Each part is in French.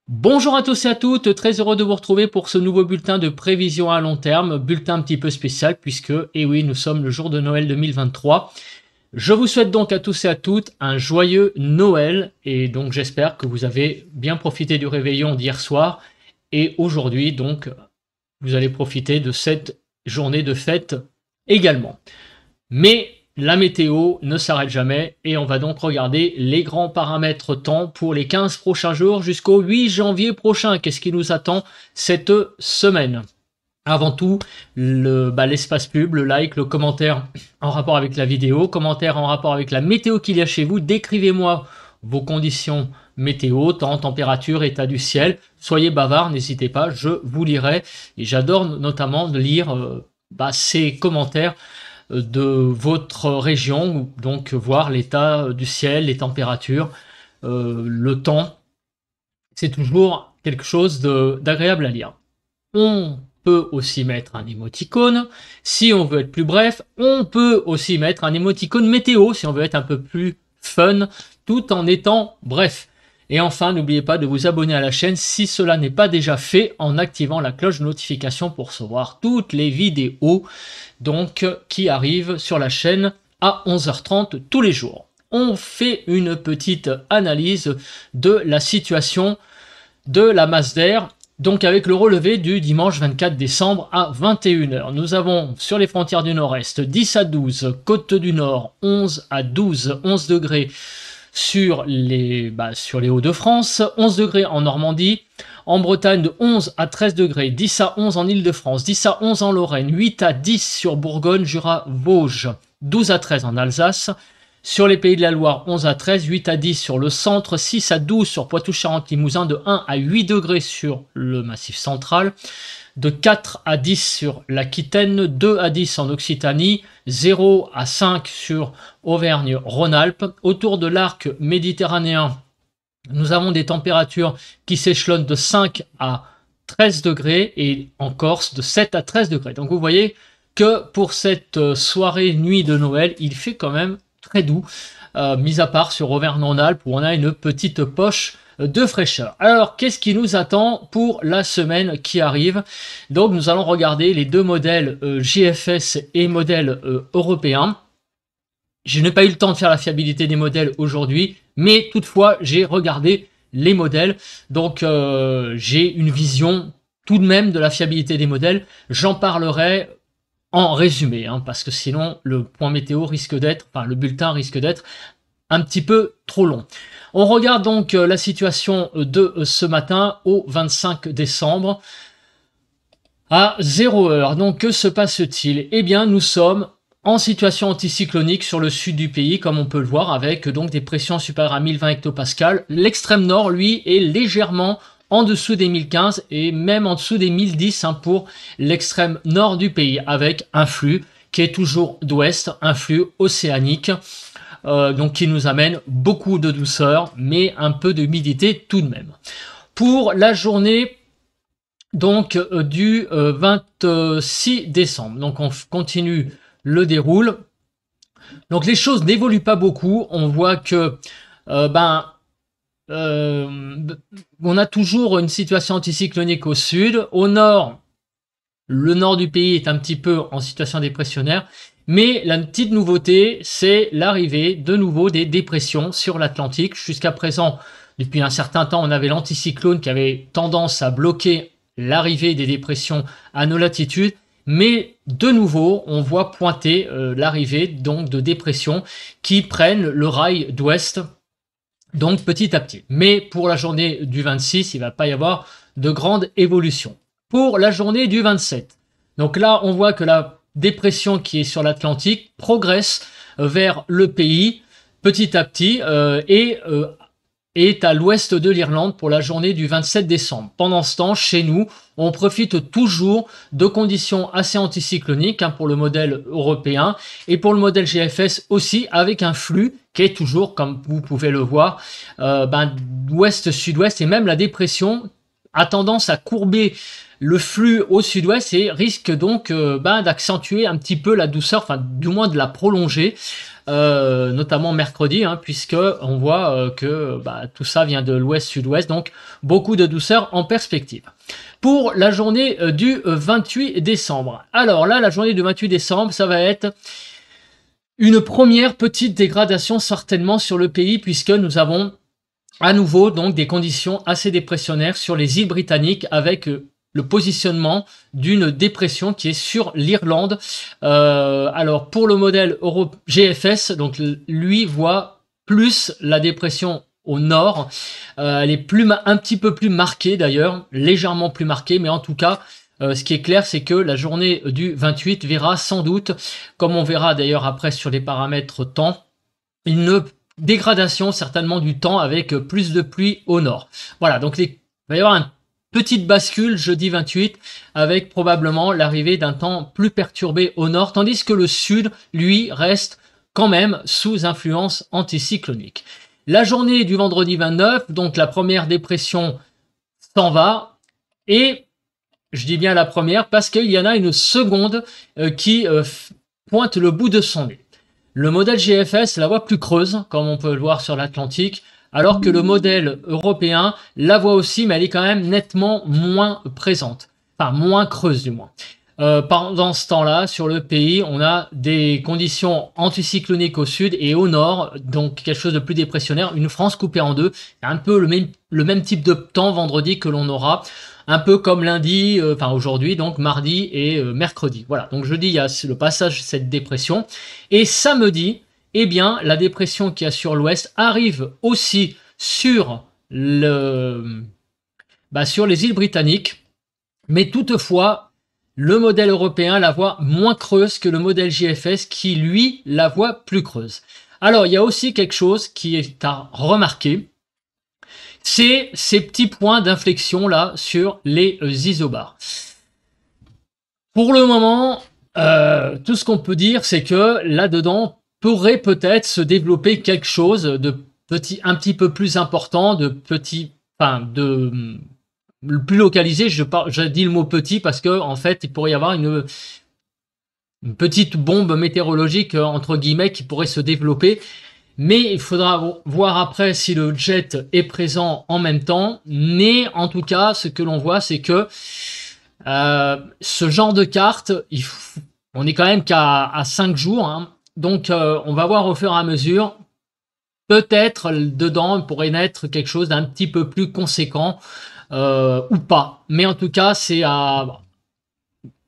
Bonjour à tous et à toutes, très heureux de vous retrouver pour ce nouveau bulletin de prévision à long terme, bulletin un petit peu spécial puisque, eh oui, nous sommes le jour de Noël 2023. Je vous souhaite donc à tous et à toutes un joyeux Noël et donc j'espère que vous avez bien profité du réveillon d'hier soir et aujourd'hui donc vous allez profiter de cette journée de fête également. Mais la météo ne s'arrête jamais et on va donc regarder les grands paramètres temps pour les 15 prochains jours jusqu'au 8 janvier prochain. Qu'est-ce qui nous attend cette semaine? Avant tout, l'espace pub, le like, le commentaire en rapport avec la vidéo, commentaire en rapport avec la météo qu'il y a chez vous. Décrivez-moi vos conditions météo, temps, température, état du ciel. Soyez bavard, n'hésitez pas, je vous lirai. Et j'adore notamment de lire ces commentaires de votre région, donc voir l'état du ciel, les températures, le temps. C'est toujours quelque chose d'agréable à lire. On peut aussi mettre un émoticône. Si on veut être plus bref, on peut aussi mettre un émoticône météo si on veut être un peu plus fun, tout en étant bref. Et enfin, n'oubliez pas de vous abonner à la chaîne si cela n'est pas déjà fait en activant la cloche de notification pour recevoir toutes les vidéos donc, qui arrivent sur la chaîne à 11h30 tous les jours. On fait une petite analyse de la situation de la masse d'air, donc avec le relevé du dimanche 24 décembre à 21h. Nous avons sur les frontières du nord-est 10 à 12, côte du nord 11 à 12, 11 degrés sur les Hauts-de-France, 11 degrés en Normandie, en Bretagne de 11 à 13 degrés, 10 à 11 en Île-de-France, 10 à 11 en Lorraine, 8 à 10 sur Bourgogne, Jura, Vosges, 12 à 13 en Alsace, sur les Pays de la Loire, 11 à 13, 8 à 10 sur le centre, 6 à 12 sur Poitou-Charentes-Limousin, de 1 à 8 degrés sur le Massif central, de 4 à 10 sur l'Aquitaine, 2 à 10 en Occitanie, 0 à 5 sur Auvergne-Rhône-Alpes. Autour de l'arc méditerranéen, nous avons des températures qui s'échelonnent de 5 à 13 degrés et en Corse de 7 à 13 degrés. Donc vous voyez que pour cette soirée nuit de Noël, il fait quand même très doux, mis à part sur Auvergne-Rhône-Alpes où on a une petite poche de fraîcheur. Alors, qu'est-ce qui nous attend pour la semaine qui arrive? Donc, nous allons regarder les deux modèles GFS et modèle européen. Je n'ai pas eu le temps de faire la fiabilité des modèles aujourd'hui, mais toutefois, j'ai regardé les modèles. Donc, j'ai une vision tout de même de la fiabilité des modèles. J'en parlerai en résumé, parce que sinon, le point météo risque d'être, enfin, le bulletin risque d'être un petit peu trop long. On regarde donc la situation de ce matin au 25 décembre à 0h. Donc que se passe-t-il? Eh bien nous sommes en situation anticyclonique sur le sud du pays, comme on peut le voir, avec donc des pressions supérieures à 1020 hectopascales. L'extrême nord, lui, est légèrement en dessous des 1015 et même en dessous des 1010 pour l'extrême nord du pays, avec un flux qui est toujours d'ouest, un flux océanique. Donc qui nous amène beaucoup de douceur, mais un peu d'humidité tout de même. Pour la journée donc du 26 décembre, donc on continue le déroule. Donc les choses n'évoluent pas beaucoup, on voit que on a toujours une situation anticyclonique au sud, au nord, le nord du pays est un petit peu en situation dépressionnaire, mais la petite nouveauté, c'est l'arrivée de nouveau des dépressions sur l'Atlantique. Jusqu'à présent, depuis un certain temps, on avait l'anticyclone qui avait tendance à bloquer l'arrivée des dépressions à nos latitudes. Mais de nouveau, on voit pointer l'arrivée donc de dépressions qui prennent le rail d'ouest, donc petit à petit. Mais pour la journée du 26, il ne va pas y avoir de grande évolution. Pour la journée du 27, donc là, on voit que la dépression qui est sur l'Atlantique progresse vers le pays petit à petit et est à l'ouest de l'Irlande pour la journée du 27 décembre. Pendant ce temps, chez nous, on profite toujours de conditions assez anticycloniques pour le modèle européen et pour le modèle GFS aussi, avec un flux qui est toujours, comme vous pouvez le voir, ouest-sud-ouest, et même la dépression a tendance à courber le flux au sud-ouest et risque donc d'accentuer un petit peu la douceur, enfin du moins de la prolonger. notamment mercredi, hein, puisque on voit que tout ça vient de l'ouest-sud-ouest, donc beaucoup de douceur en perspective. Pour la journée du 28 décembre. Alors là, la journée du 28 décembre, ça va être une première petite dégradation certainement sur le pays, puisque nous avons à nouveau donc des conditions assez dépressionnaires sur les îles britanniques, avec le positionnement d'une dépression qui est sur l'Irlande. Alors pour le modèle GFS, donc lui voit plus la dépression au nord. Elle est un petit peu plus marquée d'ailleurs, légèrement plus marquée, mais en tout cas, ce qui est clair, c'est que la journée du 28 verra sans doute, comme on verra d'ailleurs après sur les paramètres temps, une dégradation certainement du temps avec plus de pluie au nord. Voilà, donc il va y avoir une petite bascule jeudi 28 avec probablement l'arrivée d'un temps plus perturbé au nord, tandis que le sud, lui, reste quand même sous influence anticyclonique. La journée du vendredi 29, donc la première dépression s'en va, et je dis bien la première parce qu'il y en a une seconde qui pointe le bout de son nez. Le modèle GFS la voit plus creuse, comme on peut le voir sur l'Atlantique, alors que le modèle européen la voit aussi, mais elle est quand même nettement moins présente, enfin moins creuse du moins. Pendant ce temps-là, sur le pays, on a des conditions anticycloniques au sud et au nord, donc quelque chose de plus dépressionnaire, une France coupée en deux, un peu le même type de temps vendredi que l'on aura, un peu comme lundi, enfin aujourd'hui, donc mardi et mercredi. Voilà, donc jeudi, il y a le passage de cette dépression, et samedi, eh bien, la dépression qu'il y a sur l'ouest arrive aussi sur sur les îles britanniques, mais toutefois, le modèle européen la voit moins creuse que le modèle GFS qui, lui, la voit plus creuse. Alors, il y a aussi quelque chose qui est à remarquer, c'est ces petits points d'inflexion là sur les isobars. Pour le moment, tout ce qu'on peut dire, c'est que là-dedans pourrait peut-être se développer quelque chose de un petit peu plus important, de le plus localisé. Je dis le mot petit parce que en fait, il pourrait y avoir une petite bombe météorologique entre guillemets qui pourrait se développer. Mais il faudra voir après si le jet est présent en même temps. Mais en tout cas, ce que l'on voit, c'est que ce genre de carte, on est quand même qu'à 5 jours. Hein. Donc, on va voir au fur et à mesure. Peut-être dedans, il pourrait naître quelque chose d'un petit peu plus conséquent ou pas. Mais en tout cas, c'est à...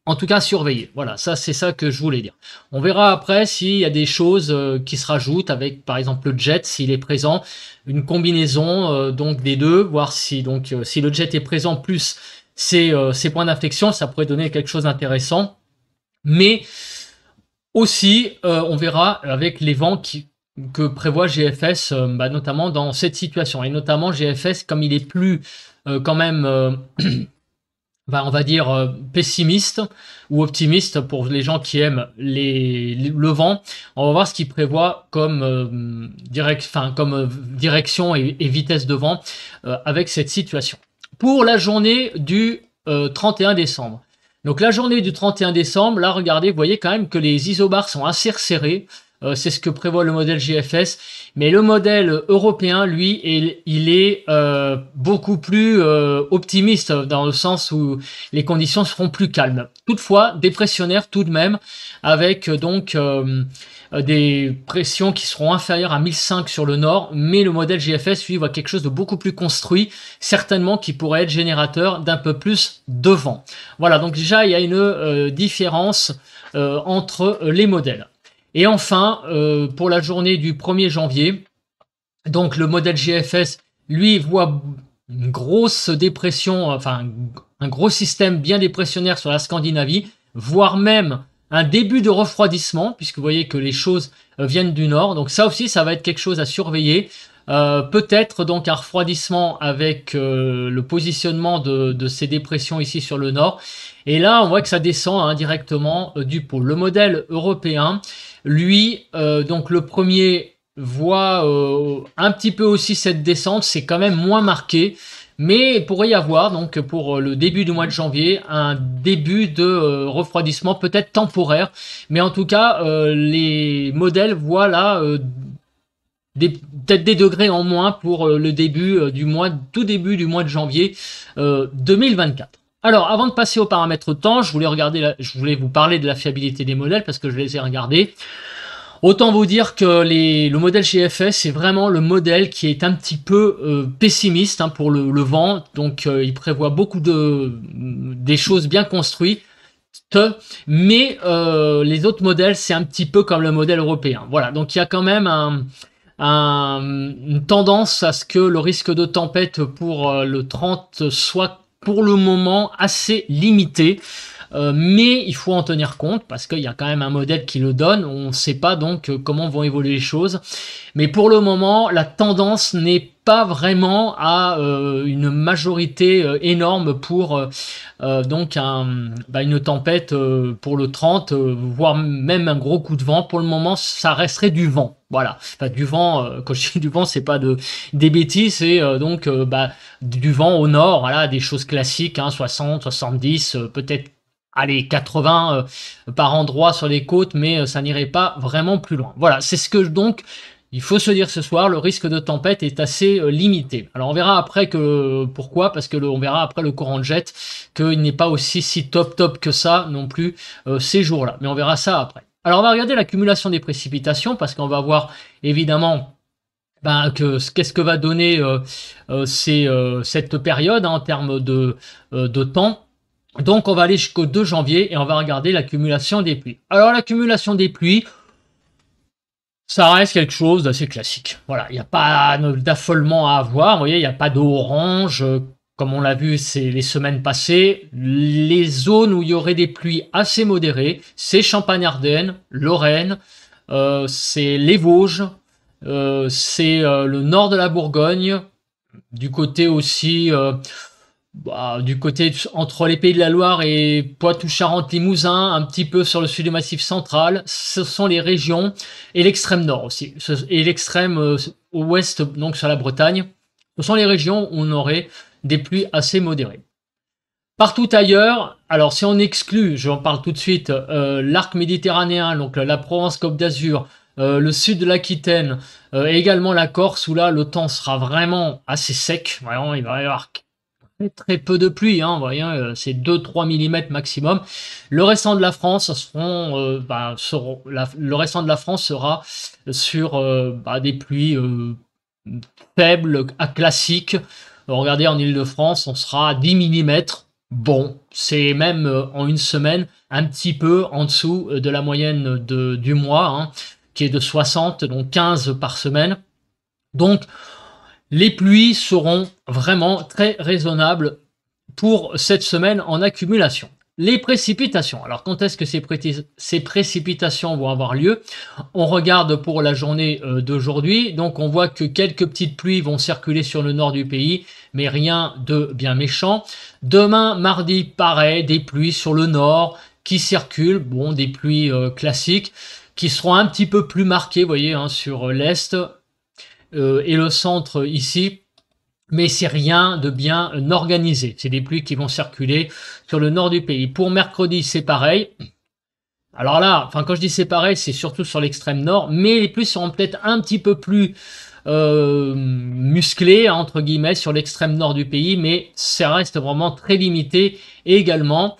En tout cas, surveiller. Voilà, ça c'est ça que je voulais dire. On verra après s'il y a des choses qui se rajoutent avec, par exemple, le jet, s'il est présent, une combinaison donc des deux, voir si si le jet est présent plus ces points d'inflexion, ça pourrait donner quelque chose d'intéressant. Mais aussi, on verra avec les vents que prévoit GFS, notamment dans cette situation, et notamment GFS comme il est plus quand même on va dire pessimiste ou optimiste pour les gens qui aiment le vent. On va voir ce qu'il prévoit comme direction et vitesse de vent avec cette situation. Pour la journée du 31 décembre. Donc la journée du 31 décembre, là regardez, vous voyez quand même que les isobars sont assez resserrés. C'est ce que prévoit le modèle GFS, mais le modèle européen, lui, il est beaucoup plus optimiste dans le sens où les conditions seront plus calmes. Toutefois, dépressionnaire tout de même, avec donc des pressions qui seront inférieures à 1005 sur le nord, mais le modèle GFS, lui, voit quelque chose de beaucoup plus construit, certainement qui pourrait être générateur d'un peu plus de vent. Voilà, donc déjà, il y a une différence entre les modèles. Et enfin, pour la journée du 1er janvier, donc le modèle GFS, lui, voit une grosse dépression, enfin un gros système bien dépressionnaire sur la Scandinavie, voire même un début de refroidissement, puisque vous voyez que les choses viennent du nord. Donc ça aussi, ça va être quelque chose à surveiller. Peut-être donc un refroidissement avec le positionnement de ces dépressions ici sur le nord. Et là, on voit que ça descend directement du pôle. Le modèle européen, lui, donc le premier voit un petit peu aussi cette descente, c'est quand même moins marqué. Mais il pourrait y avoir, donc pour le début du mois de janvier, un début de refroidissement peut-être temporaire. Mais en tout cas, les modèles voient là peut-être des degrés en moins pour le début tout début du mois de janvier 2024. Alors, avant de passer aux paramètres temps, je voulais vous parler de la fiabilité des modèles parce que je les ai regardés. Autant vous dire que le modèle GFS, c'est vraiment le modèle qui est un petit peu pessimiste hein, pour le vent. Donc, il prévoit beaucoup des choses bien construites. Mais les autres modèles, c'est un petit peu comme le modèle européen. Voilà, donc il y a quand même une tendance à ce que le risque de tempête pour le 30 soit pour le moment assez limité. Mais il faut en tenir compte parce qu'il y a quand même un modèle qui le donne. On ne sait pas donc comment vont évoluer les choses. Mais pour le moment, la tendance n'est pas vraiment à une majorité énorme pour donc une tempête pour le 30, voire même un gros coup de vent. Pour le moment, ça resterait du vent. Voilà, enfin, du vent, quand je dis du vent, c'est pas des bêtises, c'est du vent au nord, voilà, des choses classiques, hein, 60, 70, peut-être allez, 80 par endroit sur les côtes, mais ça n'irait pas vraiment plus loin. Voilà, c'est ce que donc il faut se dire ce soir, le risque de tempête est assez limité. Alors on verra après pourquoi, parce que on verra après le courant de jet qu'il n'est pas aussi si top que ça non plus ces jours-là. Mais on verra ça après. Alors on va regarder l'accumulation des précipitations parce qu'on va voir évidemment qu'est-ce que va donner cette période hein, en termes de temps. Donc on va aller jusqu'au 2 janvier et on va regarder l'accumulation des pluies. Alors l'accumulation des pluies, ça reste quelque chose d'assez classique. Voilà, il n'y a pas d'affolement à avoir. Vous voyez, il n'y a pas d'eau orange. Comme on l'a vu les semaines passées, les zones où il y aurait des pluies assez modérées, c'est Champagne-Ardenne, Lorraine, c'est les Vosges, c'est le nord de la Bourgogne, du côté aussi du côté entre les Pays de la Loire et Poitou-Charentes-Limousin, un petit peu sur le sud du Massif central, ce sont les régions, et l'extrême nord aussi, et l'extrême ouest, donc sur la Bretagne, ce sont les régions où on aurait des pluies assez modérées. Partout ailleurs, alors si on exclut, j'en parle tout de suite, l'arc méditerranéen, donc la Provence-Côte d'Azur, le sud de l'Aquitaine, et également la Corse, où là le temps sera vraiment assez sec, vraiment il va y avoir très peu de pluie, hein, vous voyez, c'est 2-3 mm maximum. Le restant de la France le restant de la France sera sur des pluies faibles à classiques. Regardez en Île-de-France, on sera à 10 mm. Bon, c'est même en une semaine un petit peu en dessous de la moyenne du mois, hein, qui est de 60, donc 15 par semaine. Donc les pluies seront vraiment très raisonnables pour cette semaine en accumulation. Les précipitations. Alors, quand est-ce que ces précipitations vont avoir lieu? On regarde pour la journée d'aujourd'hui. Donc, on voit que quelques petites pluies vont circuler sur le nord du pays, mais rien de bien méchant. Demain, mardi, pareil, des pluies sur le nord qui circulent. Bon, des pluies classiques qui seront un petit peu plus marquées, vous voyez, hein, sur l'est et le centre ici, mais c'est rien de bien organisé. C'est des pluies qui vont circuler sur le nord du pays. Pour mercredi, c'est pareil. Alors là, quand je dis c'est pareil, c'est surtout sur l'extrême nord, mais les pluies seront peut-être un petit peu plus musclées, entre guillemets, sur l'extrême nord du pays, mais ça reste vraiment très limité également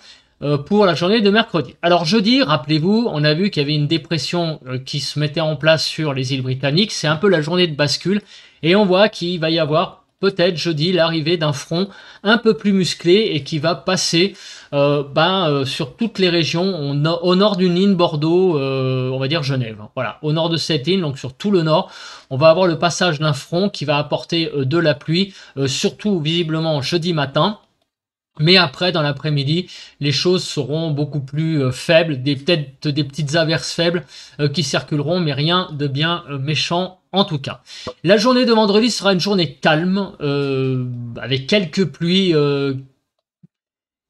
pour la journée de mercredi. Alors jeudi, rappelez-vous, on a vu qu'il y avait une dépression qui se mettait en place sur les îles britanniques. C'est un peu la journée de bascule et on voit qu'il va y avoir peut-être jeudi l'arrivée d'un front un peu plus musclé et qui va passer sur toutes les régions au nord d'une ligne Bordeaux, on va dire Genève. Voilà, au nord de cette ligne, donc sur tout le nord, on va avoir le passage d'un front qui va apporter de la pluie, surtout visiblement jeudi matin. Mais après, dans l'après-midi, les choses seront beaucoup plus faibles, peut-être des petites averses faibles qui circuleront, mais rien de bien méchant en tout cas. La journée de vendredi sera une journée calme, avec quelques pluies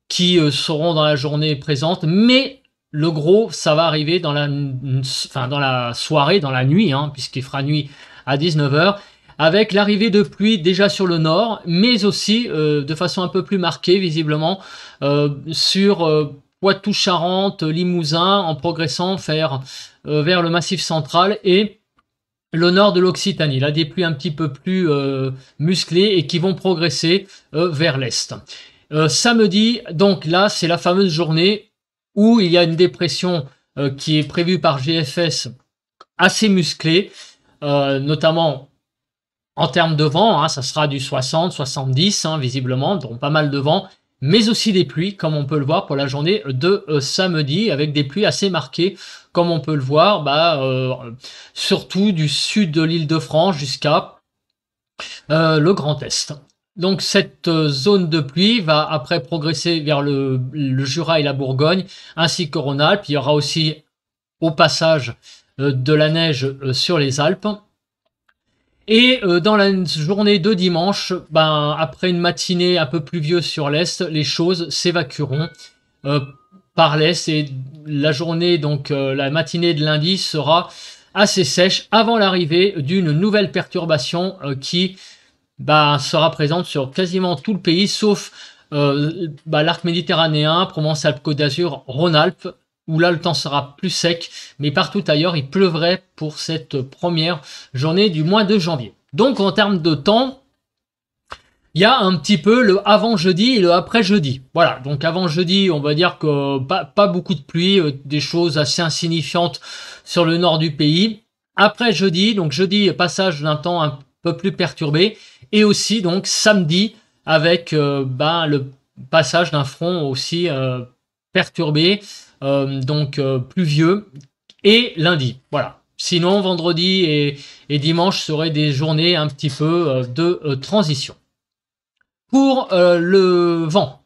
qui seront dans la journée présente, mais le gros, ça va arriver dans la soirée, dans la nuit, hein, puisqu'il fera nuit à 19 h. avec l'arrivée de pluie déjà sur le nord, mais aussi de façon un peu plus marquée visiblement sur Poitou-Charentes, Limousin, en progressant vers le Massif central et le nord de l'Occitanie. Là, des pluies un petit peu plus musclées et qui vont progresser vers l'est. Samedi, donc là, c'est la fameuse journée où il y a une dépression qui est prévue par GFS assez musclée, notamment en termes de vent, hein, ça sera du 60, 70 hein, visiblement, donc pas mal de vent, mais aussi des pluies, comme on peut le voir pour la journée de samedi, avec des pluies assez marquées, comme on peut le voir, surtout du sud de l'Île-de-France jusqu'à le Grand Est. Donc cette zone de pluie va après progresser vers le Jura et la Bourgogne, ainsi que Rhône-Alpes. Il y aura aussi au passage de la neige sur les Alpes. Et dans la journée de dimanche, après une matinée un peu pluvieuse sur l'est, les choses s'évacueront par l'est et la journée, donc la matinée de lundi sera assez sèche avant l'arrivée d'une nouvelle perturbation qui sera présente sur quasiment tout le pays, sauf l'arc méditerranéen, Provence-Alpes-Côte d'Azur, Rhône-Alpes, où là le temps sera plus sec, mais partout ailleurs il pleuvrait pour cette première journée du mois de janvier. Donc en termes de temps, il y a un petit peu le avant jeudi et le après jeudi. Voilà, donc avant jeudi, on va dire que pas beaucoup de pluie, des choses assez insignifiantes sur le nord du pays. Après jeudi, donc jeudi, passage d'un temps un peu plus perturbé, et aussi donc samedi avec le passage d'un front aussi perturbé, pluvieux, et lundi. Voilà. Sinon, vendredi et dimanche seraient des journées un petit peu de transition. Pour le vent,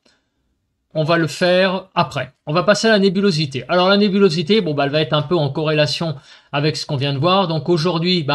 on va le faire après. On va passer à la nébulosité. Alors la nébulosité, elle va être un peu en corrélation avec ce qu'on vient de voir. Donc aujourd'hui,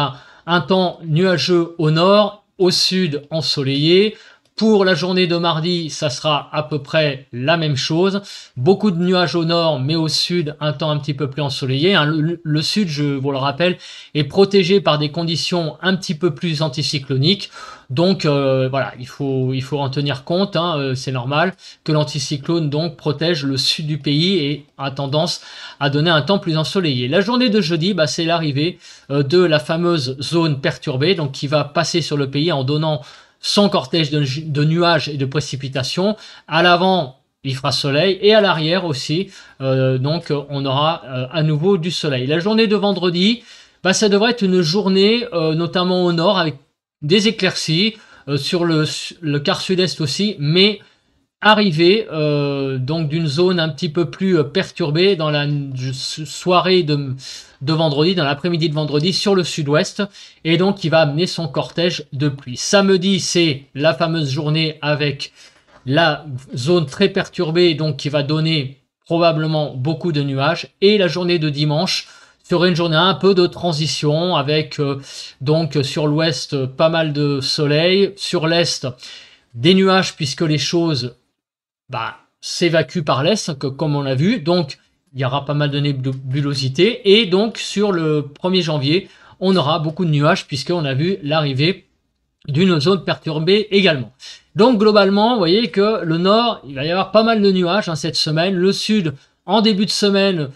un temps nuageux au nord, au sud ensoleillé. Pour la journée de mardi, ça sera à peu près la même chose. Beaucoup de nuages au nord, mais au sud, un temps un petit peu plus ensoleillé. Le sud, je vous le rappelle, est protégé par des conditions un petit peu plus anticycloniques. Donc voilà, il faut en tenir compte, c'est normal que l'anticyclone donc protège le sud du pays et a tendance à donner un temps plus ensoleillé. La journée de jeudi, c'est l'arrivée de la fameuse zone perturbée, donc qui va passer sur le pays en donnant son cortège de nuages et de précipitations. À l'avant, il fera soleil, et à l'arrière aussi, donc on aura à nouveau du soleil. La journée de vendredi, ça devrait être une journée, notamment au nord, avec des éclaircies, sur le quart sud-est aussi, mais arrivée donc d'une zone un petit peu plus perturbée dans la soirée de vendredi, dans l'après-midi de vendredi sur le sud-ouest, et donc qui va amener son cortège de pluie. Samedi, c'est la fameuse journée avec la zone très perturbée, donc qui va donner probablement beaucoup de nuages, et la journée de dimanche serait une journée un peu de transition avec donc sur l'ouest pas mal de soleil, sur l'est des nuages puisque les choses s'évacuent par l'est comme on l'a vu, donc il y aura pas mal de nébulosité, et donc sur le 1er janvier on aura beaucoup de nuages puisqu'on a vu l'arrivée d'une zone perturbée également. Donc globalement vous voyez que le nord il va y avoir pas mal de nuages cette semaine, le sud en début de semaine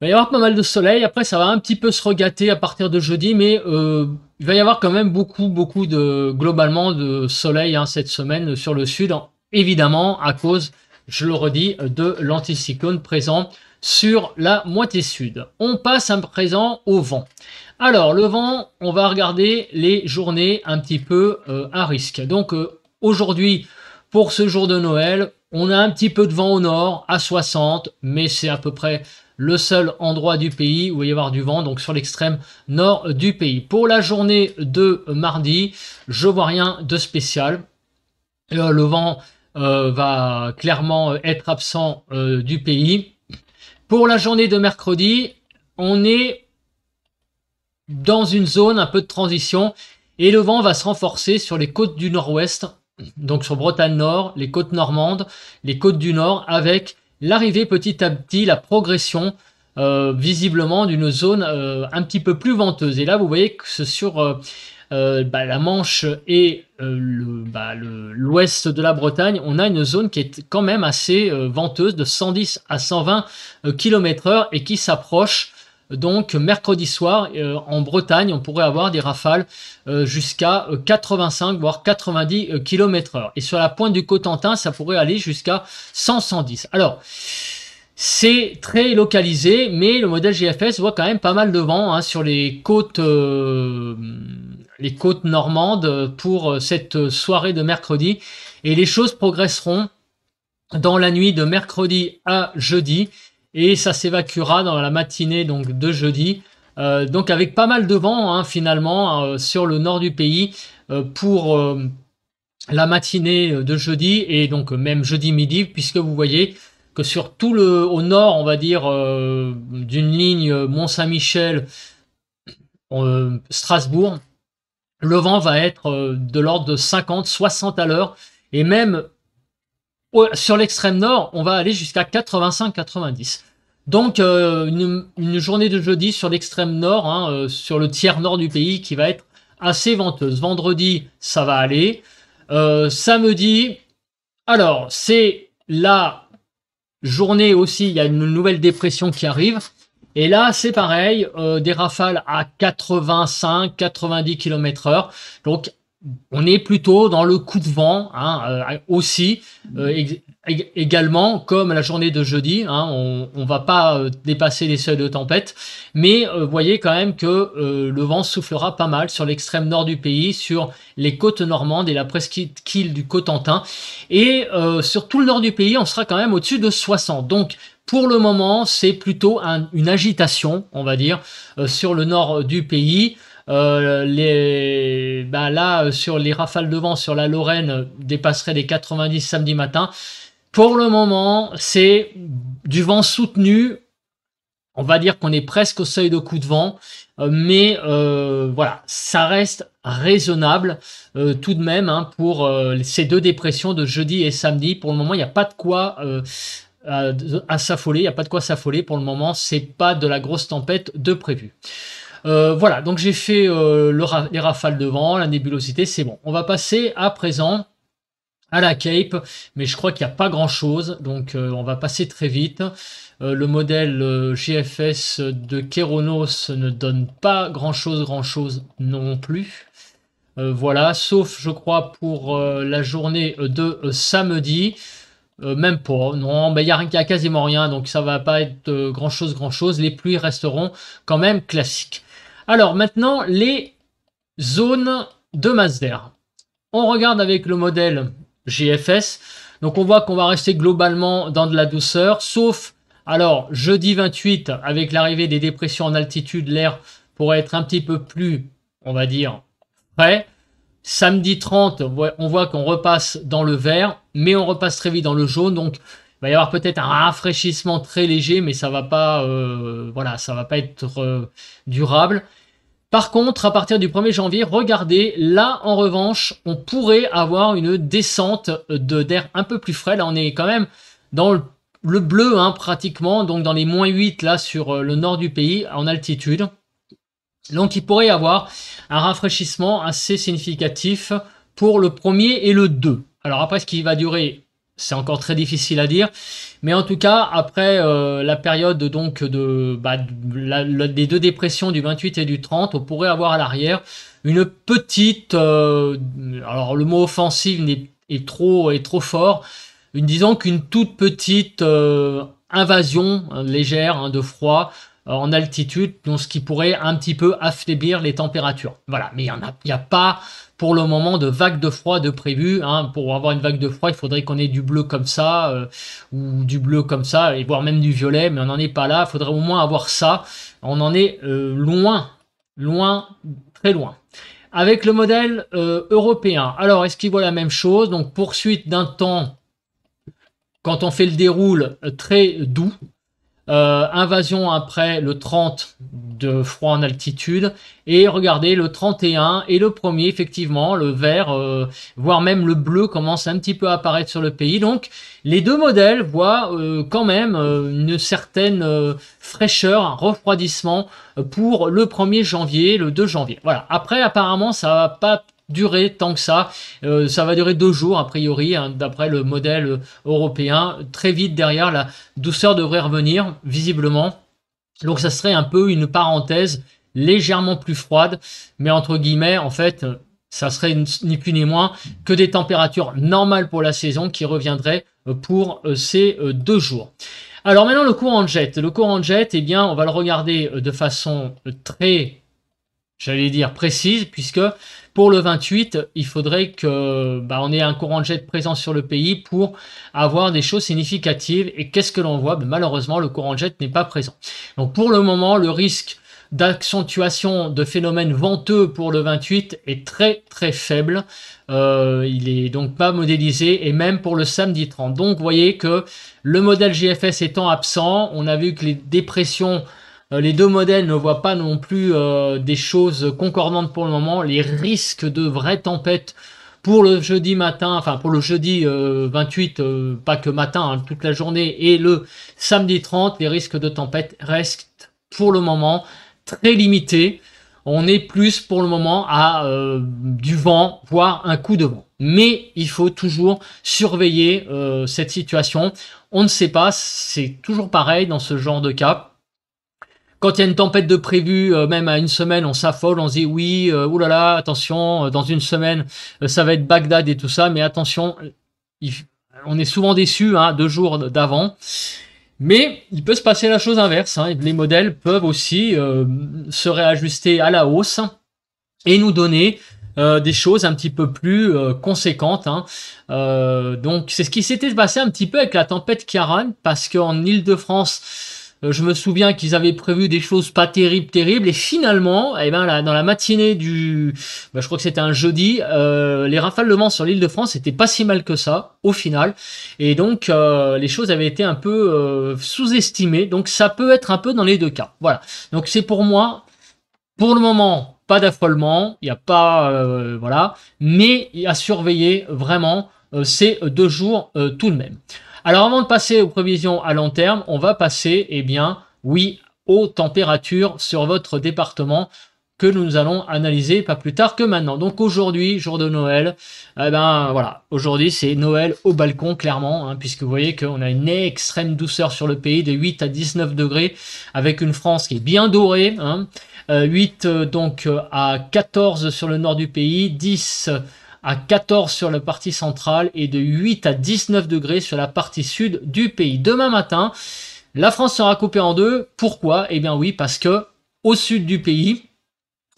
il va y avoir pas mal de soleil, après ça va un petit peu se regater à partir de jeudi, mais il va y avoir quand même beaucoup globalement de soleil cette semaine sur le sud, évidemment à cause, je le redis, de l'anticyclone présent sur la moitié sud. On passe à présent au vent. Alors le vent, on va regarder les journées un petit peu à risque. Donc aujourd'hui, pour ce jour de Noël, on a un petit peu de vent au nord à 60, mais c'est à peu près le seul endroit du pays où il va y avoir du vent, donc sur l'extrême nord du pays. Pour la journée de mardi, je vois rien de spécial. Le vent va clairement être absent du pays. Pour la journée de mercredi, on est dans une zone un peu de transition et le vent va se renforcer sur les côtes du nord-ouest, donc sur Bretagne Nord, les côtes normandes, les côtes du nord, avec l'arrivée petit à petit, la progression visiblement d'une zone un petit peu plus venteuse. Et là vous voyez que sur la Manche et l'ouest de la Bretagne, on a une zone qui est quand même assez venteuse, de 110 à 120 km/h et qui s'approche. Donc mercredi soir, en Bretagne, on pourrait avoir des rafales jusqu'à 85 voire 90 km/h. Et sur la pointe du Cotentin, ça pourrait aller jusqu'à 100-110. Alors, c'est très localisé, mais le modèle GFS voit quand même pas mal de vent sur les côtes normandes pour cette soirée de mercredi. Et les choses progresseront dans la nuit de mercredi à jeudi. Et ça s'évacuera dans la matinée donc de jeudi. Donc avec pas mal de vent finalement sur le nord du pays pour la matinée de jeudi et donc même jeudi midi, puisque vous voyez que sur tout au nord, on va dire, d'une ligne Mont-Saint-Michel, Strasbourg, le vent va être de l'ordre de 50-60 à l'heure. Et même sur l'extrême nord, on va aller jusqu'à 85-90. Donc une journée de jeudi sur l'extrême nord, sur le tiers nord du pays, qui va être assez venteuse. Vendredi, ça va aller. Samedi, alors c'est la journée aussi, il y a une nouvelle dépression qui arrive. Et là, c'est pareil, des rafales à 85-90 km/h. Donc, on est plutôt dans le coup de vent aussi. Également, comme la journée de jeudi, on va pas dépasser les seuils de tempête. Mais vous voyez quand même que le vent soufflera pas mal sur l'extrême nord du pays, sur les côtes normandes et la presqu'île du Cotentin. Et sur tout le nord du pays, on sera quand même au-dessus de 60. Donc, pour le moment, c'est plutôt une agitation, on va dire, sur le nord du pays. Là, sur les rafales de vent sur la Lorraine, dépasseraient les 90 samedi matin. Pour le moment, c'est du vent soutenu. On va dire qu'on est presque au seuil de coup de vent, mais voilà, ça reste raisonnable tout de même pour ces deux dépressions de jeudi et samedi. Pour le moment, il n'y a pas de quoi à s'affoler, il n'y a pas de quoi s'affoler pour le moment, c'est pas de la grosse tempête de prévu. Voilà, donc j'ai fait les rafales de vent, la nébulosité, c'est bon. On va passer à présent à la Cape, mais je crois qu'il n'y a pas grand chose, donc on va passer très vite. Le modèle GFS de Keronos ne donne pas grand chose non plus. Voilà, sauf je crois pour la journée de samedi. Même pas, non, il y a quasiment rien, donc ça va pas être grand chose. Les pluies resteront quand même classiques. Alors maintenant, les zones de masse d'air. On regarde avec le modèle GFS. Donc on voit qu'on va rester globalement dans de la douceur, sauf alors jeudi 28, avec l'arrivée des dépressions en altitude, l'air pourrait être un petit peu plus, on va dire, frais. Samedi 30, on voit qu'on repasse dans le vert, mais on repasse très vite dans le jaune. Donc, il va y avoir peut-être un rafraîchissement très léger, mais ça va pas, voilà, ça va pas être durable. Par contre, à partir du 1er janvier, regardez, là, en revanche, on pourrait avoir une descente d'air un peu plus frais. Là, on est quand même dans le bleu, pratiquement, donc dans les -8, là, sur le nord du pays, en altitude. Donc, il pourrait y avoir un rafraîchissement assez significatif pour le 1er et le 2. Alors après, ce qui va durer, c'est encore très difficile à dire. Mais en tout cas, après la période donc des deux dépressions du 28 et du 30, on pourrait avoir à l'arrière une petite, alors le mot offensive est trop fort, disons qu'une toute petite invasion légère de froid en altitude, donc ce qui pourrait un petit peu affaiblir les températures. Voilà, mais il n'y a pas pour le moment de vague de froid de prévu. Pour avoir une vague de froid, il faudrait qu'on ait du bleu comme ça, ou du bleu comme ça, et voire même du violet, mais on n'en est pas là. Il faudrait au moins avoir ça. On en est loin, très loin. Avec le modèle européen, alors est-ce qu'il voit la même chose? Donc poursuite d'un temps, quand on fait le déroule, très doux. invasion après le 30 de froid en altitude, et regardez le 31 et le premier, effectivement, le vert, voire même le bleu commence un petit peu à apparaître sur le pays. Donc les deux modèles voient quand même une certaine fraîcheur, un refroidissement pour le 1er janvier, le 2 janvier. Voilà. Après, apparemment, ça va pas durer tant que ça. Ça va durer 2 jours, a priori, hein, d'après le modèle européen. Très vite derrière, la douceur devrait revenir, visiblement. Donc ça serait un peu une parenthèse légèrement plus froide, mais entre guillemets, en fait, ça serait ni plus ni moins que des températures normales pour la saison qui reviendraient pour ces 2 jours. Alors maintenant, le courant de jet. Le courant de jet, eh bien, on va le regarder de façon très, j'allais dire, précise, puisque pour le 28, il faudrait que on ait un courant de jet présent sur le pays pour avoir des choses significatives. Et qu'est-ce que l'on voit? Malheureusement, le courant de jet n'est pas présent. Donc pour le moment, le risque d'accentuation de phénomènes venteux pour le 28 est très très faible. Il est donc pas modélisé, et même pour le samedi 30. Donc vous voyez que le modèle GFS étant absent, on a vu que les dépressions, les deux modèles ne voient pas non plus des choses concordantes pour le moment. Les risques de vraies tempêtes pour le jeudi matin, enfin pour le jeudi 28, pas que matin, hein, toute la journée, et le samedi 30, les risques de tempête restent pour le moment très limités. On est plus pour le moment à du vent, voire un coup de vent. Mais il faut toujours surveiller cette situation. On ne sait pas, c'est toujours pareil dans ce genre de cas. Quand il y a une tempête de prévu, même à une semaine, on s'affole, on se dit oui, oulala, attention, dans une semaine, ça va être Bagdad et tout ça, mais attention, on est souvent déçu, hein, 2 jours d'avant. Mais il peut se passer la chose inverse, hein. Les modèles peuvent aussi se réajuster à la hausse et nous donner des choses un petit peu plus conséquentes, hein. Donc c'est ce qui s'était passé un petit peu avec la tempête Ciarán, parce qu'en Île-de-France, je me souviens qu'ils avaient prévu des choses pas terribles, et finalement, eh ben, dans la matinée du, je crois que c'était un jeudi, les rafales de vent sur l'Île-de-France c'était pas si mal que ça, au final, et donc les choses avaient été un peu sous-estimées, donc ça peut être un peu dans les deux cas. Voilà, donc c'est pour moi, pour le moment, pas d'affolement, il n'y a pas, voilà, mais à surveiller vraiment ces 2 jours tout de même. Alors avant de passer aux prévisions à long terme, on va passer, eh bien, oui, aux températures sur votre département que nous allons analyser pas plus tard que maintenant. Donc aujourd'hui, jour de Noël, eh ben voilà, aujourd'hui c'est Noël au balcon clairement, hein, puisque vous voyez qu'on a une extrême douceur sur le pays de 8 à 19 degrés, avec une France qui est bien dorée, hein, 8 donc à 14 sur le nord du pays, 10 à 14 sur la partie centrale et de 8 à 19 degrés sur la partie sud du pays. Demain matin, la France sera coupée en deux. Pourquoi? Eh bien oui, parce que au sud du pays,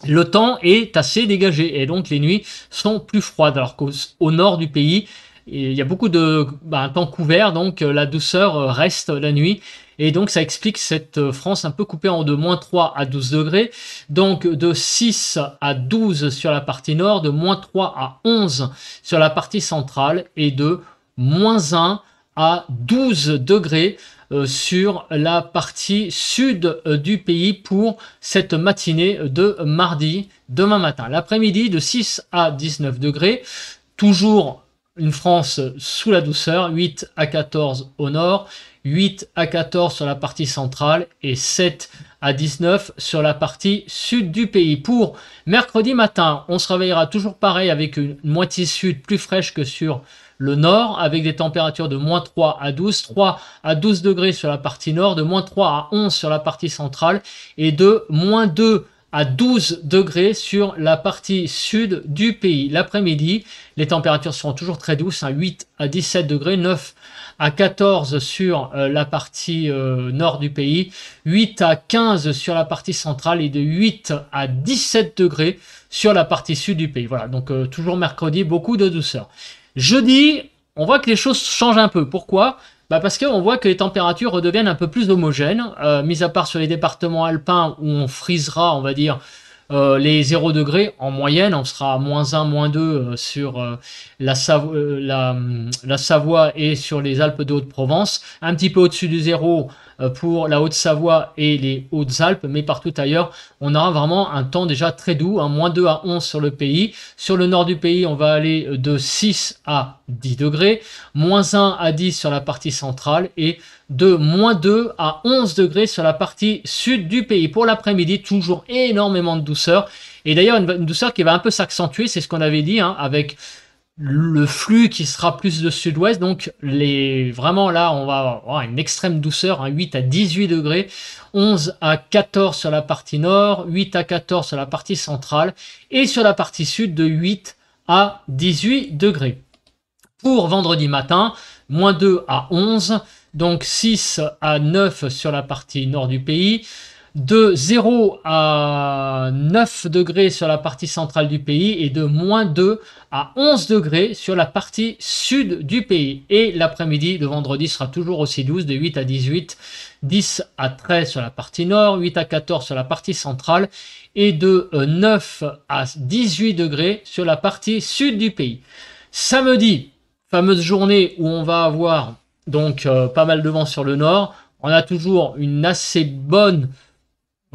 le temps est assez dégagé et donc les nuits sont plus froides, alors qu'au nord du pays, il y a beaucoup de temps couvert, donc la douceur reste la nuit. Et donc ça explique cette France un peu coupée en deux, moins 3 à 12 degrés, donc de 6 à 12 sur la partie nord, de moins 3 à 11 sur la partie centrale, et de moins 1 à 12 degrés sur la partie sud du pays pour cette matinée de mardi, demain matin. L'après-midi de 6 à 19 degrés, toujours une France sous la douceur, 8 à 14 au nord, 8 à 14 sur la partie centrale et 7 à 19 sur la partie sud du pays. Pour mercredi matin, on se réveillera toujours pareil avec une moitié sud plus fraîche que sur le nord, avec des températures de moins 3 à 12, 3 à 12 degrés sur la partie nord, de moins 3 à 11 sur la partie centrale et de moins 2 à 12 degrés sur la partie sud du pays. L'après-midi, les températures seront toujours très douces, 8 à 17 degrés, 9 à 14 sur la partie nord du pays, 8 à 15 sur la partie centrale et de 8 à 17 degrés sur la partie sud du pays. Voilà, donc toujours mercredi, beaucoup de douceur. Jeudi, on voit que les choses changent un peu. Pourquoi? Parce qu'on voit que les températures redeviennent un peu plus homogènes, mis à part sur les départements alpins où on frisera, on va dire, les 0 degrés en moyenne. On sera à moins 1, moins 2 sur la Savoie et sur les Alpes de Haute-Provence. Un petit peu au-dessus du 0 pour la Haute-Savoie et les Hautes-Alpes, mais partout ailleurs, on aura vraiment un temps déjà très doux, hein, -2 à 11 sur le pays. Sur le nord du pays, on va aller de 6 à 10 degrés, -1 à 10 sur la partie centrale et de -2 à 11 degrés sur la partie sud du pays. Pour l'après-midi, toujours énormément de douceur. Et d'ailleurs, une douceur qui va un peu s'accentuer, c'est ce qu'on avait dit, hein, avec le flux qui sera plus de sud-ouest. Donc, vraiment là, on va avoir une extrême douceur, hein, 8 à 18 degrés, 11 à 14 sur la partie nord, 8 à 14 sur la partie centrale et sur la partie sud de 8 à 18 degrés. Pour vendredi matin, -2 à 11, donc 6 à 9 sur la partie nord du pays, de 0 à 9 degrés sur la partie centrale du pays et de -2 à 11 degrés sur la partie sud du pays. Et l'après-midi de vendredi sera toujours aussi douce, de 8 à 18, 10 à 13 sur la partie nord, 8 à 14 sur la partie centrale et de 9 à 18 degrés sur la partie sud du pays. Samedi, fameuse journée où on va avoir donc pas mal de vent sur le nord, on a toujours une assez bonne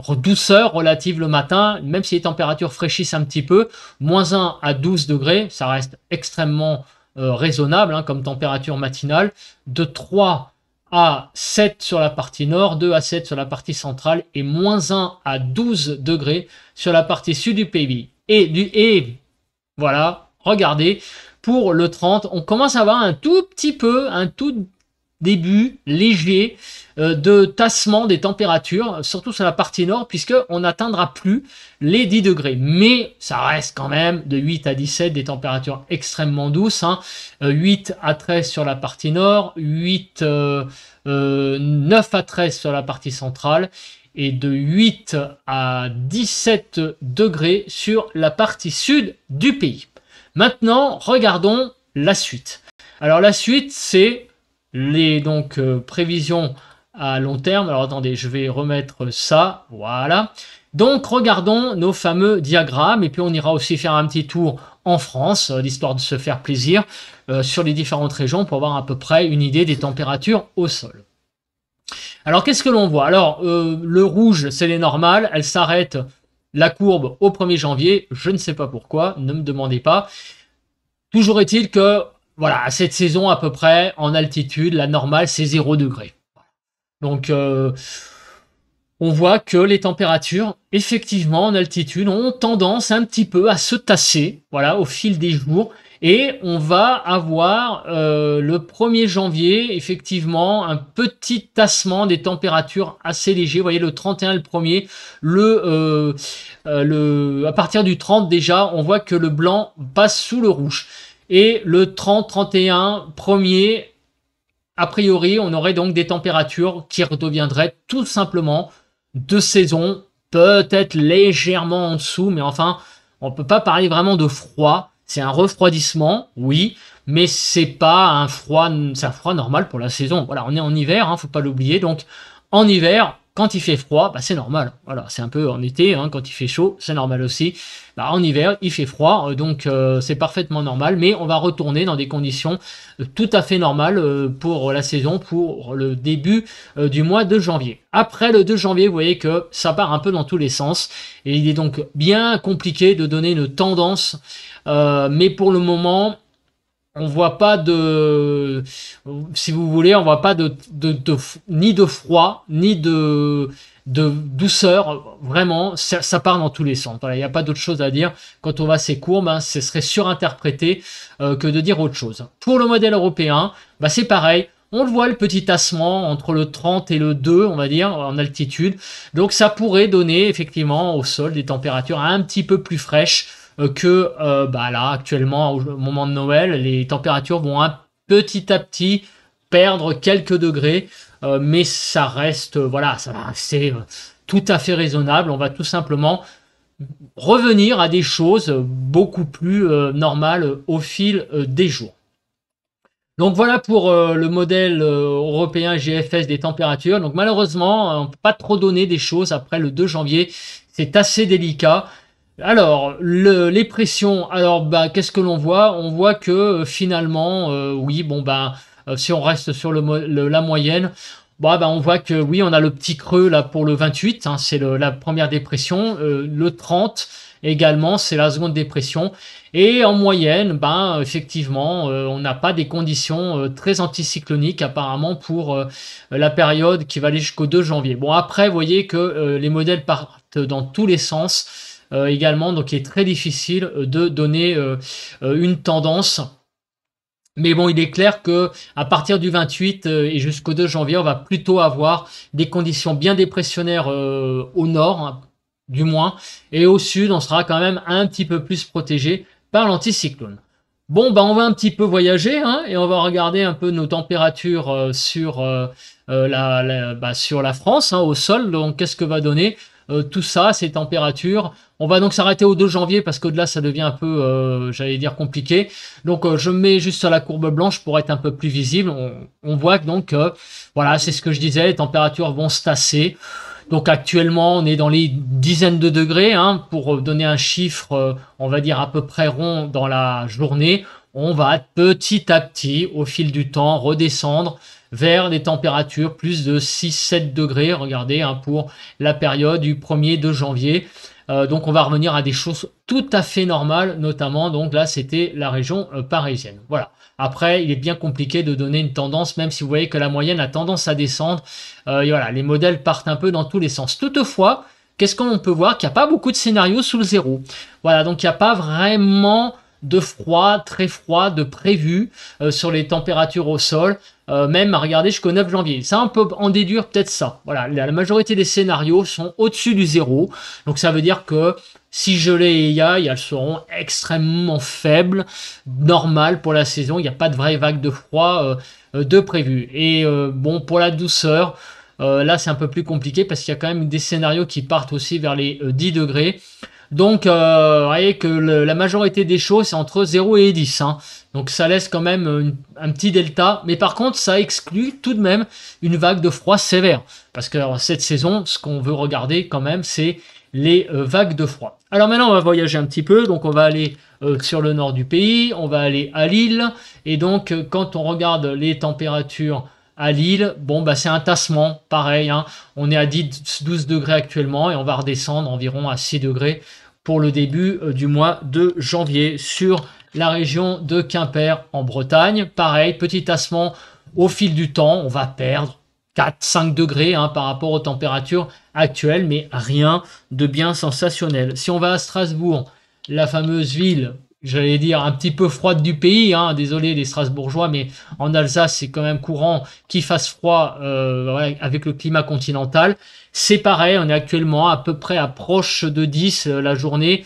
douceur relative le matin, même si les températures fraîchissent un petit peu, -1 à 12 degrés, ça reste extrêmement raisonnable, hein, comme température matinale, de 3 à 7 sur la partie nord, 2 à 7 sur la partie centrale et -1 à 12 degrés sur la partie sud du pays. Et voilà, regardez, pour le 30, on commence à avoir un tout petit peu, un tout début léger de tassement des températures, surtout sur la partie nord, puisqu'on n'atteindra plus les 10 degrés. Mais ça reste quand même de 8 à 17 des températures extrêmement douces, hein. 8 à 13 sur la partie nord, 9 à 13 sur la partie centrale, et de 8 à 17 degrés sur la partie sud du pays. Maintenant, regardons la suite. Alors la suite, c'est les prévisions à long terme. Alors attendez, je vais remettre ça, voilà. Donc regardons nos fameux diagrammes et puis on ira aussi faire un petit tour en France, l'histoire de se faire plaisir sur les différentes régions pour avoir à peu près une idée des températures au sol. Alors qu'est-ce que l'on voit? Alors le rouge, c'est les normales, elle s'arrête la courbe au 1er janvier, je ne sais pas pourquoi, ne me demandez pas. Toujours est-il que voilà, à cette saison à peu près, en altitude, la normale c'est 0 degré. Donc on voit que les températures, effectivement, en altitude, ont tendance un petit peu à se tasser, voilà, au fil des jours. Et on va avoir le 1er janvier, effectivement, un petit tassement des températures assez léger. Vous voyez, le 31, le 1er, à partir du 30 déjà, on voit que le blanc passe sous le rouge. Et le 30, 31, 1er, a priori, on aurait donc des températures qui redeviendraient tout simplement de saison, peut-être légèrement en dessous, mais enfin, on ne peut pas parler vraiment de froid. C'est un refroidissement, oui, mais c'est pas un froid, c'est un froid normal pour la saison. Voilà, on est en hiver, hein, faut pas l'oublier. Donc, en hiver, quand il fait froid, bah, c'est normal. Voilà, c'est un peu en été, hein, quand il fait chaud, c'est normal aussi. Bah, en hiver, il fait froid, donc c'est parfaitement normal. Mais on va retourner dans des conditions tout à fait normales pour la saison, pour le début du mois de janvier. Après le 2 janvier, vous voyez que ça part un peu dans tous les sens. Et il est donc bien compliqué de donner une tendance. Mais pour le moment, on voit pas de, si vous voulez, on voit pas ni de froid, ni de douceur. Vraiment, ça part dans tous les sens. Voilà, il n'y a pas d'autre chose à dire. Quand on voit ces courbes, hein, ce serait surinterprété que de dire autre chose. Pour le modèle européen, bah, c'est pareil. On le voit, le petit tassement entre le 30 et le 2, on va dire, en altitude. Donc ça pourrait donner effectivement au sol des températures un petit peu plus fraîches que là, actuellement, au moment de Noël, les températures vont petit à petit perdre quelques degrés, mais ça reste, voilà, c'est tout à fait raisonnable. On va tout simplement revenir à des choses beaucoup plus normales au fil des jours. Donc voilà pour le modèle européen GFS des températures. Donc malheureusement, on ne peut pas trop donner des choses après le 2 janvier. C'est assez délicat. Alors, les pressions, alors qu'est-ce que l'on voit? On voit que finalement, oui, si on reste sur la moyenne, Bon, ben, on voit que oui, on a le petit creux là pour le 28, hein, c'est la première dépression. Le 30 également, c'est la seconde dépression. Et en moyenne, ben, effectivement, on n'a pas des conditions très anticycloniques apparemment pour la période qui va aller jusqu'au 2 janvier. Bon, après, vous voyez que les modèles partent dans tous les sens également, donc il est très difficile de donner une tendance. Mais bon, il est clair que à partir du 28 et jusqu'au 2 janvier, on va plutôt avoir des conditions bien dépressionnaires au nord, hein, du moins, et au sud, on sera quand même un petit peu plus protégé par l'anticyclone. Bon, bah on va un petit peu voyager, hein, et on va regarder un peu nos températures sur la France, hein, au sol. Donc, qu'est-ce que va donner tout ça, ces températures? On va donc s'arrêter au 2 janvier parce qu'au-delà, ça devient un peu, j'allais dire, compliqué. Donc, je me mets juste sur la courbe blanche pour être un peu plus visible. On voit que donc, voilà, c'est ce que je disais, les températures vont se tasser. Donc actuellement, on est dans les dizaines de degrés, hein, pour donner un chiffre, on va dire à peu près rond dans la journée. On va petit à petit, au fil du temps, redescendre vers des températures plus de 6-7 degrés. Regardez, hein, pour la période du 1er de janvier. Donc on va revenir à des choses tout à fait normales, notamment donc là c'était la région parisienne. Voilà. Après, il est bien compliqué de donner une tendance, même si vous voyez que la moyenne a tendance à descendre. Et voilà, les modèles partent un peu dans tous les sens. Toutefois, qu'est-ce qu'on peut voir? Qu'il n'y a pas beaucoup de scénarios sous le zéro. Voilà, donc il n'y a pas vraiment de froid, très froid, de prévu sur les températures au sol, même à regarder jusqu'au 9 janvier. Ça, on peut en déduire peut-être ça. Voilà, la majorité des scénarios sont au-dessus du zéro. Donc ça veut dire que si gelée il y a, elles seront extrêmement faibles, normales pour la saison. Il n'y a pas de vraie vague de froid de prévu. Et bon, pour la douceur, là c'est un peu plus compliqué parce qu'il y a quand même des scénarios qui partent aussi vers les 10 degrés. Donc, vous voyez que la majorité des choses, c'est entre 0 et 10. Hein. Donc, ça laisse quand même un petit delta. Mais par contre, ça exclut tout de même une vague de froid sévère. Parce que alors, cette saison, ce qu'on veut regarder quand même, c'est les vagues de froid. Alors maintenant, on va voyager un petit peu. Donc, on va aller sur le nord du pays. On va aller à Lille. Et donc, quand on regarde les températures à Lille, bon, bah, c'est un tassement, pareil, hein. On est à 10-12 degrés actuellement et on va redescendre environ à 6 degrés pour le début du mois de janvier sur la région de Quimper en Bretagne. Pareil, petit tassement au fil du temps, on va perdre 4-5 degrés, hein, par rapport aux températures actuelles, mais rien de bien sensationnel. Si on va à Strasbourg, la fameuse ville, j'allais dire un petit peu froide du pays, hein, désolé les Strasbourgeois, mais en Alsace c'est quand même courant qu'il fasse froid ouais, avec le climat continental. C'est pareil, on est actuellement à peu près à proche de 10 la journée.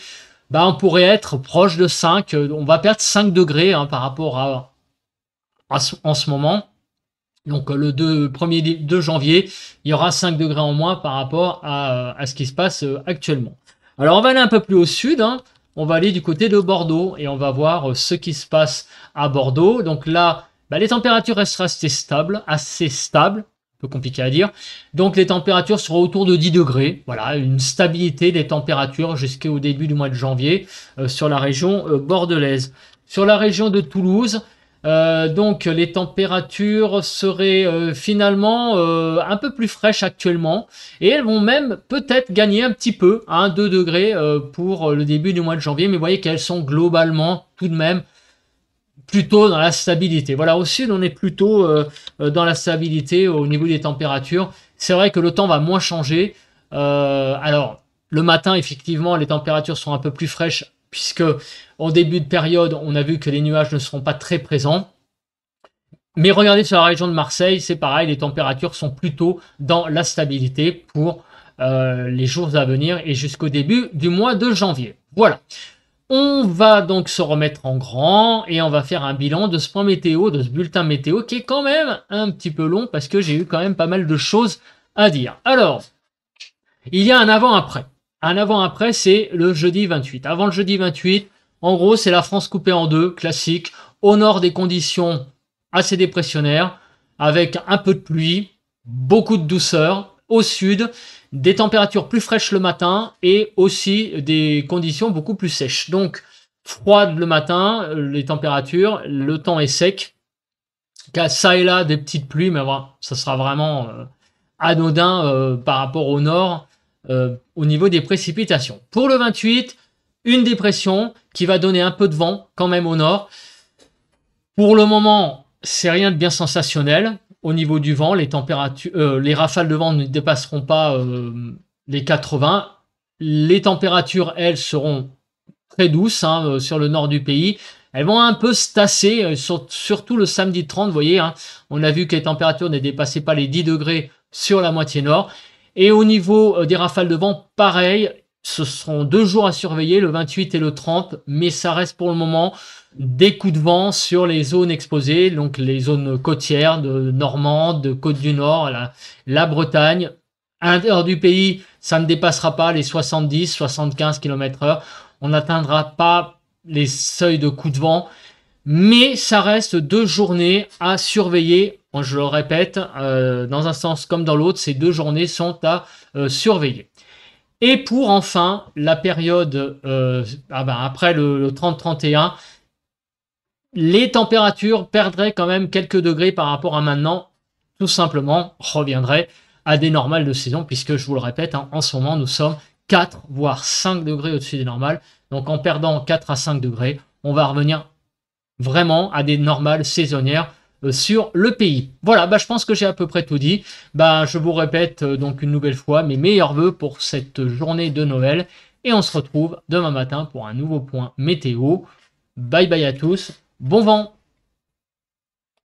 Bah, on pourrait être proche de 5, on va perdre 5 degrés, hein, par rapport en ce moment. Donc le 1er 2 janvier, il y aura 5 degrés en moins par rapport à ce qui se passe actuellement. Alors on va aller un peu plus au sud, hein. On va aller du côté de Bordeaux et on va voir ce qui se passe à Bordeaux. Donc là, bah, les températures restent assez stables, un peu compliqué à dire. Donc les températures seront autour de 10 degrés. Voilà, une stabilité des températures jusqu'au début du mois de janvier sur la région bordelaise. Sur la région de Toulouse, donc les températures seraient finalement un peu plus fraîches actuellement et elles vont même peut-être gagner un petit peu, 1-2 degrés pour le début du mois de janvier, mais vous voyez qu'elles sont globalement tout de même plutôt dans la stabilité. Voilà, au sud on est plutôt dans la stabilité au niveau des températures. C'est vrai que le temps va moins changer. Alors le matin effectivement les températures sont un peu plus fraîches puisque en début de période, on a vu que les nuages ne seront pas très présents. Mais regardez sur la région de Marseille, c'est pareil, les températures sont plutôt dans la stabilité pour les jours à venir et jusqu'au début du mois de janvier. Voilà. On va donc se remettre en grand et on va faire un bilan de ce point météo, de ce bulletin météo qui est quand même un petit peu long parce que j'ai eu quand même pas mal de choses à dire. Alors, il y a un avant-après. Un avant-après, c'est le jeudi 28. Avant le jeudi 28, en gros, c'est la France coupée en deux, classique. Au nord, des conditions assez dépressionnaires, avec un peu de pluie, beaucoup de douceur. Au sud, des températures plus fraîches le matin et aussi des conditions beaucoup plus sèches. Donc, froide le matin, les températures, le temps est sec. Ça et là, des petites pluies, mais voilà, ça sera vraiment anodin par rapport au nord au niveau des précipitations. Pour le 28, une dépression qui va donner un peu de vent quand même au nord. Pour le moment, c'est rien de bien sensationnel. Au niveau du vent, les températures, les rafales de vent ne dépasseront pas les 80. Les températures, elles, seront très douces hein, sur le nord du pays. Elles vont un peu se tasser, surtout le samedi 30, vous voyez, hein, on a vu que les températures ne dépassaient pas les 10 degrés sur la moitié nord. Et au niveau des rafales de vent, pareil, ce seront 2 jours à surveiller, le 28 et le 30, mais ça reste pour le moment des coups de vent sur les zones exposées, donc les zones côtières de Normande, de Côte du Nord, la Bretagne. À l'intérieur du pays, ça ne dépassera pas les 70-75 km/h. On n'atteindra pas les seuils de coups de vent, mais ça reste 2 journées à surveiller. Je le répète, dans un sens comme dans l'autre, ces 2 journées sont à surveiller. Et pour enfin la période après le 30-31, les températures perdraient quand même quelques degrés par rapport à maintenant, tout simplement reviendraient à des normales de saison, puisque je vous le répète, hein, en ce moment nous sommes 4 voire 5 degrés au-dessus des normales. Donc en perdant 4 à 5 degrés, on va revenir vraiment à des normales saisonnières sur le pays. Voilà, je pense que j'ai à peu près tout dit. Je vous répète donc une nouvelle fois mes meilleurs vœux pour cette journée de Noël. Et on se retrouve demain matin pour un nouveau point météo. Bye bye à tous, bon vent!